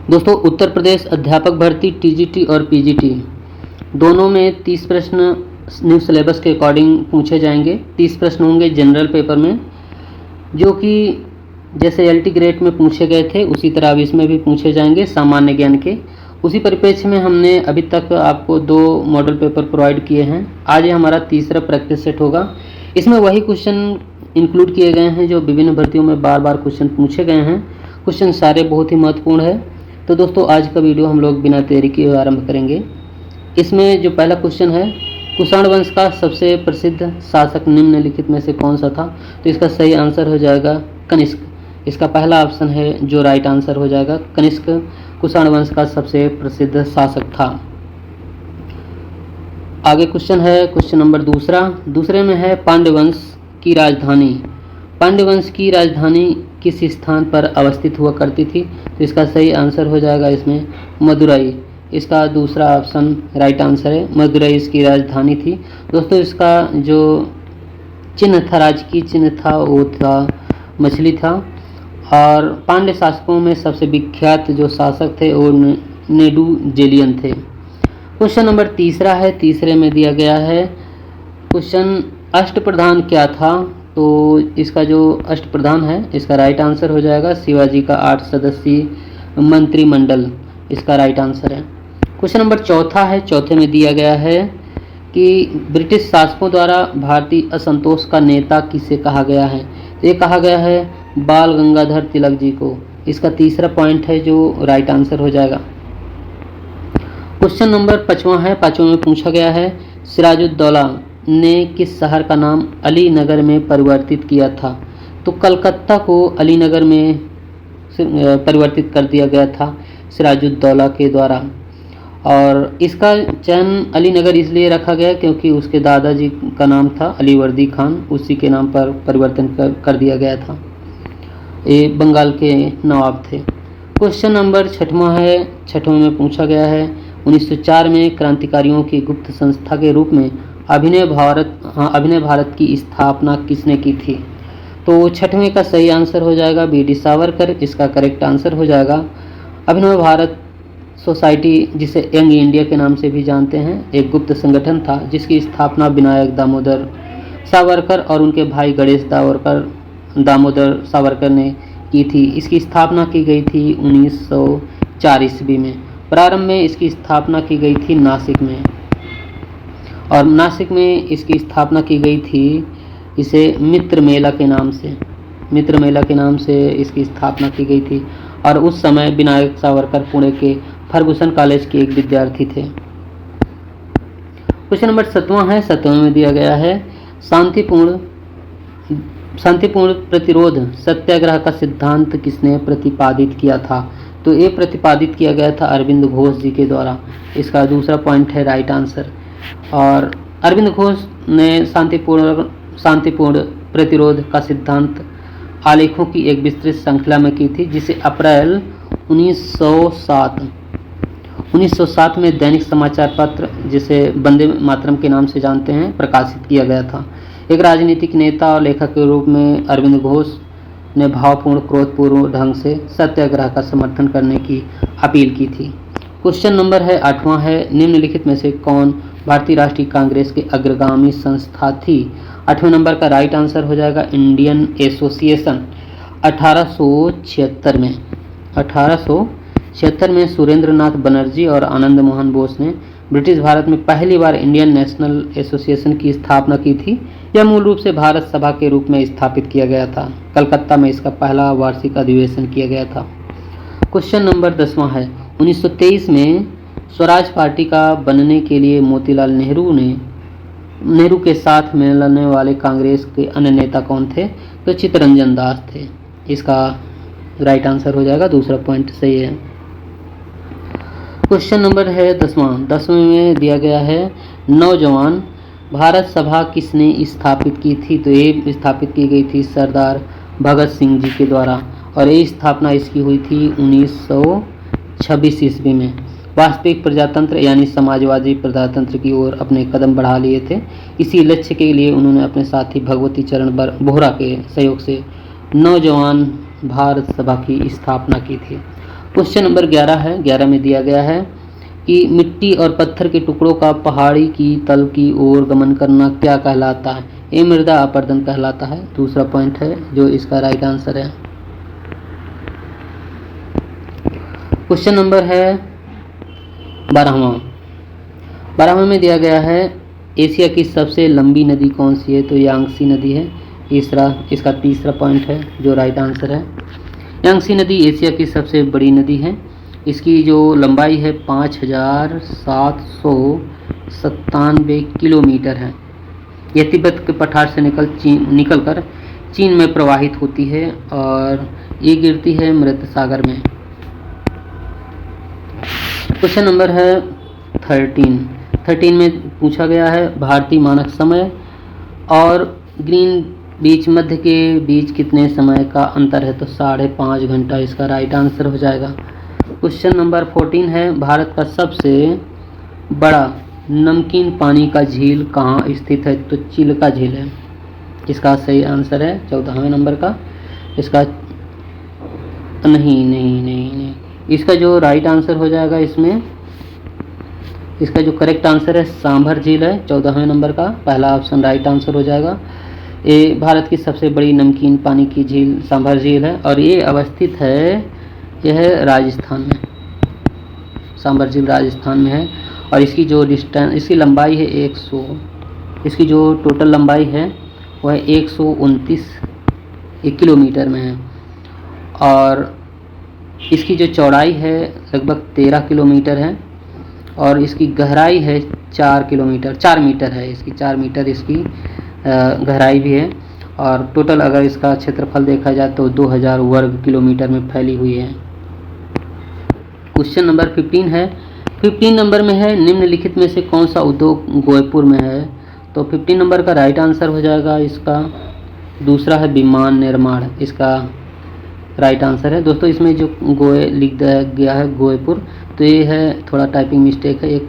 दोस्तों उत्तर प्रदेश अध्यापक भर्ती टीजीटी और पीजीटी दोनों में 30 प्रश्न न्यू सिलेबस के अकॉर्डिंग पूछे जाएंगे। 30 प्रश्न होंगे जनरल पेपर में, जो कि जैसे एलटी ग्रेड में पूछे गए थे उसी तरह अब इसमें भी पूछे जाएंगे सामान्य ज्ञान के। उसी परिप्रेक्ष्य में हमने अभी तक आपको 2 मॉडल पेपर प्रोवाइड किए हैं। आज ये हमारा तीसरा प्रैक्टिस सेट होगा। इसमें वही क्वेश्चन इंक्लूड किए गए हैं जो विभिन्न भर्तियों में बार बार क्वेश्चन पूछे गए हैं। क्वेश्चन सारे बहुत ही महत्वपूर्ण है। तो दोस्तों आज का वीडियो हम लोग बिना देरी के आरंभ करेंगे। इसमें जो पहला क्वेश्चन है, कुषाण वंश का सबसे प्रसिद्ध शासक निम्नलिखित में से कौन सा था? तो इसका सही आंसर हो जाएगा कनिष्क। इसका पहला ऑप्शन है जो राइट आंसर हो जाएगा। कनिष्क कुषाण वंश का सबसे प्रसिद्ध शासक था। आगे क्वेश्चन है क्वेश्चन नंबर दूसरे में है पांड्य वंश की राजधानी। पांड्य वंश की राजधानी किस स्थान पर अवस्थित हुआ करती थी? तो इसका सही आंसर हो जाएगा इसमें मदुरई। इसका दूसरा ऑप्शन राइट आंसर है, मदुरई इसकी राजधानी थी। दोस्तों इसका जो चिन्ह था, राजकीय चिन्ह था, वो था मछली था। और पांड्य शासकों में सबसे विख्यात जो शासक थे वो नेडुजेलियन थे। क्वेश्चन नंबर तीसरा है, तीसरे में दिया गया है क्वेश्चन अष्टप्रधान क्या था? तो इसका जो अष्टप्रधान है इसका राइट आंसर हो जाएगा शिवाजी का 8 सदस्यीय मंत्रिमंडल, इसका राइट आंसर है। क्वेश्चन नंबर चौथा है, चौथे में दिया गया है कि ब्रिटिश शासकों द्वारा भारतीय असंतोष का नेता किसे कहा गया है? ये कहा गया है बाल गंगाधर तिलक जी को। इसका तीसरा पॉइंट है जो राइट आंसर हो जाएगा। क्वेश्चन नंबर 5वां है, 5वें में पूछा गया है सिराजुद्दौला ने किस शहर का नाम अली नगर में परिवर्तित किया था? तो कलकत्ता को अली नगर में परिवर्तित कर दिया गया था सिराजुद्दौला के द्वारा। और इसका चयन अली नगर इसलिए रखा गया क्योंकि उसके दादाजी का नाम था अलीवर्दी खान, उसी के नाम पर परिवर्तन कर दिया गया था। ये बंगाल के नवाब थे। क्वेश्चन नंबर 6वां है, 6वें में पूछा गया है 1904 में क्रांतिकारियों की गुप्त संस्था के रूप में अभिनव भारत की स्थापना किसने की थी? तो 6वें का सही आंसर हो जाएगा बीडी सावरकर। इसका करेक्ट आंसर हो जाएगा अभिनव भारत सोसाइटी, जिसे यंग इंडिया के नाम से भी जानते हैं, एक गुप्त संगठन था जिसकी स्थापना विनायक दामोदर सावरकर और उनके भाई गणेश दामोदर सावरकर ने की थी। इसकी स्थापना की गई थी 1904 ईस्वी में। प्रारंभ में इसकी स्थापना की गई थी नासिक में, और नासिक में इसकी स्थापना की गई थी इसे मित्र मेला के नाम से इसकी स्थापना की गई थी। और उस समय विनायक सावरकर पुणे के फर्गुसन कॉलेज के एक विद्यार्थी थे। क्वेश्चन नंबर 7वां है, 7वें में दिया गया है शांतिपूर्ण प्रतिरोध सत्याग्रह का सिद्धांत किसने प्रतिपादित किया था? तो ये प्रतिपादित किया गया था अरविंद घोष जी के द्वारा। इसका दूसरा पॉइंट है राइट आंसर। और अरविंद घोष ने शांतिपूर्ण प्रतिरोध का सिद्धांत आलेखों की एक विस्तृत श्रृंखला में की थी, जिसे अप्रैल 1907 में दैनिक समाचार पत्र, जिसे वंदे मातरम के नाम से जानते हैं, प्रकाशित किया गया था। एक राजनीतिक नेता और लेखक के रूप में अरविंद घोष ने भावपूर्ण क्रोधपूर्ण ढंग से सत्याग्रह का समर्थन करने की अपील की थी। क्वेश्चन नंबर है 8वां है, निम्नलिखित में से कौन भारतीय राष्ट्रीय कांग्रेस के अग्रगामी संस्था थी? 8वें नंबर का राइट आंसर हो जाएगा इंडियन एसोसिएशन। 1876 में सुरेंद्र नाथ बनर्जी और आनंद मोहन बोस ने ब्रिटिश भारत में पहली बार इंडियन नेशनल एसोसिएशन की स्थापना की थी। यह मूल रूप से भारत सभा के रूप में स्थापित किया गया था। कलकत्ता में इसका पहला वार्षिक अधिवेशन किया गया था। क्वेश्चन नंबर 10वां है, 1923 में स्वराज पार्टी का बनने के लिए मोतीलाल नेहरू के साथ मिलने वाले कांग्रेस के अन्य नेता कौन थे? तो चित्तरंजन दास थे। इसका राइट आंसर हो जाएगा, दूसरा पॉइंट सही है। क्वेश्चन नंबर है 10वें में दिया गया है नौजवान भारत सभा किसने स्थापित की थी? तो ये स्थापित की गई थी सरदार भगत सिंह जी के द्वारा, और ये स्थापना इसकी हुई थी 1926 ईस्वी में। वास्तविक प्रजातंत्र यानी समाजवादी प्रजातंत्र की ओर अपने कदम बढ़ा लिए थे। इसी लक्ष्य के लिए उन्होंने अपने साथी भगवती चरण बोहरा के सहयोग से नौजवान भारत सभा की स्थापना की थी। क्वेश्चन नंबर 11 है। 11 में दिया गया है कि मिट्टी और पत्थर के टुकड़ों का पहाड़ी की तल की ओर गमन करना क्या कहलाता है? ये मृदा अपरदन कहलाता है। दूसरा पॉइंट है जो इसका राइट आंसर है। क्वेश्चन नंबर है 12वां। 12वें में दिया गया है एशिया की सबसे लंबी नदी कौन सी है? तो यांगसी नदी है। इसका तीसरा पॉइंट है जो राइट आंसर है। यांगसी नदी एशिया की सबसे बड़ी नदी है। इसकी जो लंबाई है 5797 किलोमीटर है। यह तिब्बत के पठार से निकलकर चीन में प्रवाहित होती है और ये गिरती है मृत सागर में। क्वेश्चन नंबर है 13 में पूछा गया है भारतीय मानक समय और ग्रीनविच मध्य के बीच कितने समय का अंतर है? तो 5.5 घंटा इसका राइट आंसर हो जाएगा। क्वेश्चन नंबर 14 है भारत का सबसे बड़ा नमकीन पानी का झील कहाँ स्थित है? तो चिल्का झील है। इसका सही आंसर है 14वें नंबर का। इसका नहीं, इसका जो राइट आंसर हो जाएगा इसमें, इसका जो करेक्ट आंसर है सांभर झील है 14वें नंबर का। पहला ऑप्शन राइट आंसर हो जाएगा। ये भारत की सबसे बड़ी नमकीन पानी की झील सांभर झील है और ये अवस्थित है, यह है राजस्थान में। सांभर झील राजस्थान में है और इसकी जो इसकी लंबाई है 100, इसकी जो टोटल लंबाई है वह 129 किलोमीटर में है और इसकी जो चौड़ाई है लगभग 13 किलोमीटर है और इसकी गहराई है 4 मीटर है। इसकी 4 मीटर इसकी गहराई भी है और टोटल अगर इसका क्षेत्रफल देखा जाए तो 2000 वर्ग किलोमीटर में फैली हुई है। क्वेश्चन नंबर 15 है। 15 नंबर में है निम्नलिखित में से कौन सा उद्योग गोयपुर में है? तो 15 नंबर का राइट आंसर हो जाएगा इसका दूसरा है विमान निर्माण। इसका राइट आंसर है। दोस्तों इसमें जो गोए लिख दिया गया है गोयपुर, तो ये है थोड़ा टाइपिंग मिस्टेक है, ये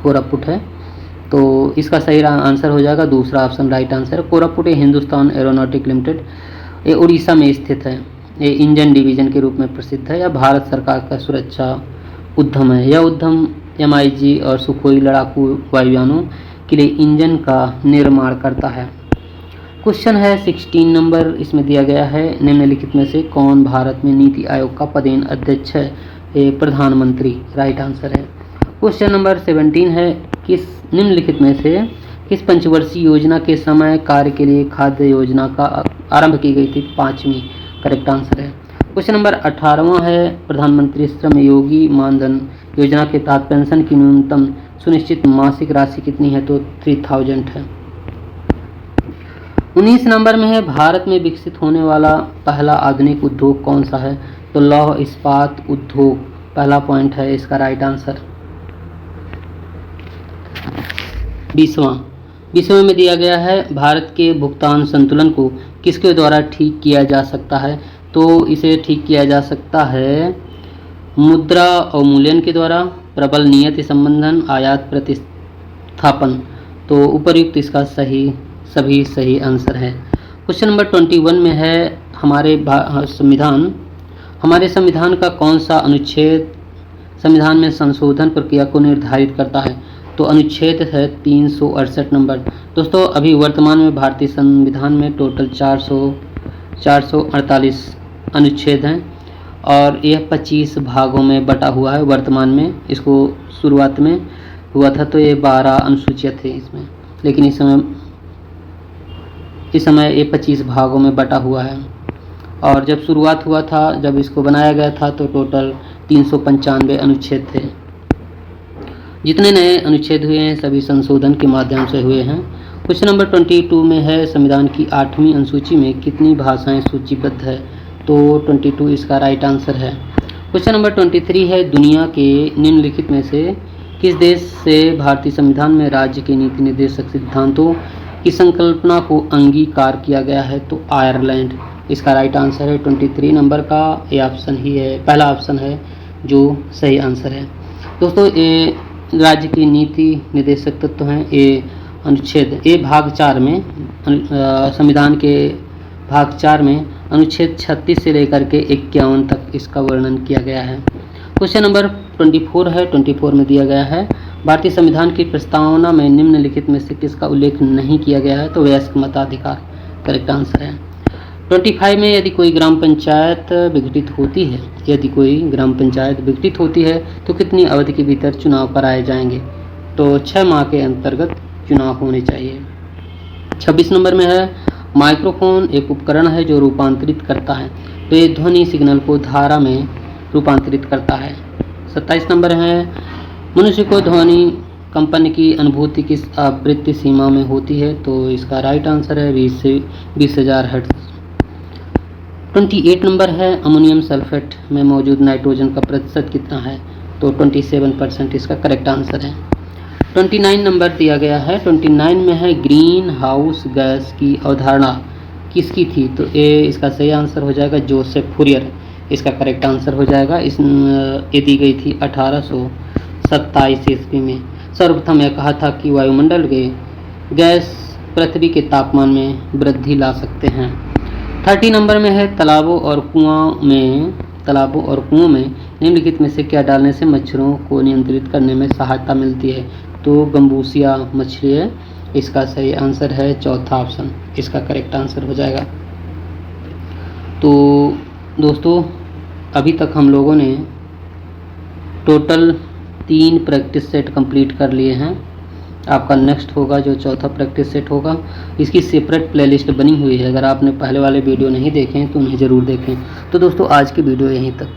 कोरापुट है। तो इसका सही आंसर हो जाएगा दूसरा ऑप्शन राइट आंसर है। कोरापुट ये हिंदुस्तान एरोनॉटिक लिमिटेड, ये उड़ीसा में स्थित है। ये इंजन डिवीजन के रूप में प्रसिद्ध है। यह भारत सरकार का सुरक्षा उद्यम है। यह उद्यम MiG और सुखोई लड़ाकू वायुयानों के लिए इंजन का निर्माण करता है। क्वेश्चन है 16 नंबर। इसमें दिया गया है निम्नलिखित में से कौन भारत में नीति आयोग का पदेन अध्यक्ष है? ये प्रधानमंत्री राइट आंसर है। क्वेश्चन नंबर 17 है किस निम्नलिखित में से किस पंचवर्षीय योजना के समय कार्य के लिए खाद्य योजना का आरंभ की गई थी? 5वीं करेक्ट आंसर है। क्वेश्चन नंबर 18वां है प्रधानमंत्री श्रम योगी मानधन योजना के तहत पेंशन की न्यूनतम सुनिश्चित मासिक राशि कितनी है? तो 3000 है। 19 नंबर में है भारत में विकसित होने वाला पहला आधुनिक उद्योग कौन सा है? तो लौह इस्पात उद्योग पहला पॉइंट है इसका राइट आंसर। 20वां में दिया गया है भारत के भुगतान संतुलन को किसके द्वारा ठीक किया जा सकता है? तो इसे ठीक किया जा सकता है मुद्रा अवमूल्यन के द्वारा, प्रबल नियत संबंधन, आयात प्रतिस्थापन। तो उपर्युक्त इसका सभी सही आंसर है। क्वेश्चन नंबर 21 में है हमारे संविधान का कौन सा अनुच्छेद संविधान में संशोधन प्रक्रिया को निर्धारित करता है? तो अनुच्छेद है 368 नंबर। दोस्तों अभी वर्तमान में भारतीय संविधान में टोटल 448 अनुच्छेद हैं और यह 25 भागों में बटा हुआ है वर्तमान में। इसको शुरुआत में हुआ था तो ये 12 अनुसूचियाँ थे इसमें, लेकिन इस समय ये 25 भागों में बटा हुआ है और जब शुरुआत हुआ था, जब इसको बनाया गया था तो टोटल 395 अनुच्छेद थे। जितने नए अनुच्छेद हुए हैं सभी संशोधन के माध्यम से हुए हैं। क्वेश्चन नंबर 22 में है संविधान की 8वीं अनुसूची में कितनी भाषाएं सूचीबद्ध है? तो 22 इसका राइट आंसर है। क्वेश्चन नंबर 23 है दुनिया के निम्नलिखित में से किस देश से भारतीय संविधान में राज्य के नीति निर्देशक सिद्धांतों की संकल्पना को अंगीकार किया गया है? तो आयरलैंड इसका राइट आंसर है। 23 नंबर का ये ऑप्शन ही है, पहला ऑप्शन है जो सही आंसर है। दोस्तों ये राज्य की नीति निर्देशक तत्व हैं। ये अनुच्छेद भाग 4 में संविधान के भाग 4 में अनुच्छेद 36 से लेकर के 51 तक इसका वर्णन किया गया है। क्वेश्चन नंबर 24 है। 24 में दिया गया है, भारतीय संविधान की प्रस्तावना में निम्नलिखित में से किसका उल्लेख नहीं किया गया है? तो वयस्क मताधिकार करेक्ट आंसर है। 25 में यदि कोई ग्राम पंचायत विघटित होती है, यदि कोई ग्राम पंचायत विघटित होती है तो कितनी अवधि के भीतर चुनाव कराए जाएंगे? तो 6 माह के अंतर्गत चुनाव होने चाहिए। 26 नंबर में है, माइक्रोफोन एक उपकरण है जो रूपांतरित करता है, तो ये ध्वनि सिग्नल को धारा में रूपांतरित करता है। 27 नंबर है, मनुष्य को ध्वनि कंपन की अनुभूति किस आवृत्ति सीमा में होती है? तो इसका राइट आंसर है 20 से 20,000 हर्ट्ज। 28 नंबर है, अमोनियम सल्फेट में मौजूद नाइट्रोजन का प्रतिशत कितना है? तो 27% इसका करेक्ट आंसर है। 29 नंबर दिया गया है। 29 में है, ग्रीन हाउस गैस की अवधारणा किसकी थी? तो इसका सही आंसर हो जाएगा जोसेफ फूरियर, इसका करेक्ट आंसर हो जाएगा। ये दी गई थी 1827 ईस्वी में। सर्वप्रथम यह कहा था कि वायुमंडल के गैस पृथ्वी के तापमान में वृद्धि ला सकते हैं। 30 नंबर में है, तालाबों और कुओं में निम्नलिखित में से क्या डालने से मच्छरों को नियंत्रित करने में सहायता मिलती है? तो गंबूसिया मछली है, इसका सही आंसर है चौथा ऑप्शन, इसका करेक्ट आंसर हो जाएगा। तो दोस्तों, अभी तक हम लोगों ने टोटल 3 प्रैक्टिस सेट कंप्लीट कर लिए हैं। आपका नेक्स्ट होगा जो चौथा प्रैक्टिस सेट होगा, इसकी सेपरेट प्लेलिस्ट बनी हुई है। अगर आपने पहले वाले वीडियो नहीं देखे तो उन्हें ज़रूर देखें। तो दोस्तों, आज की वीडियो यहीं तक।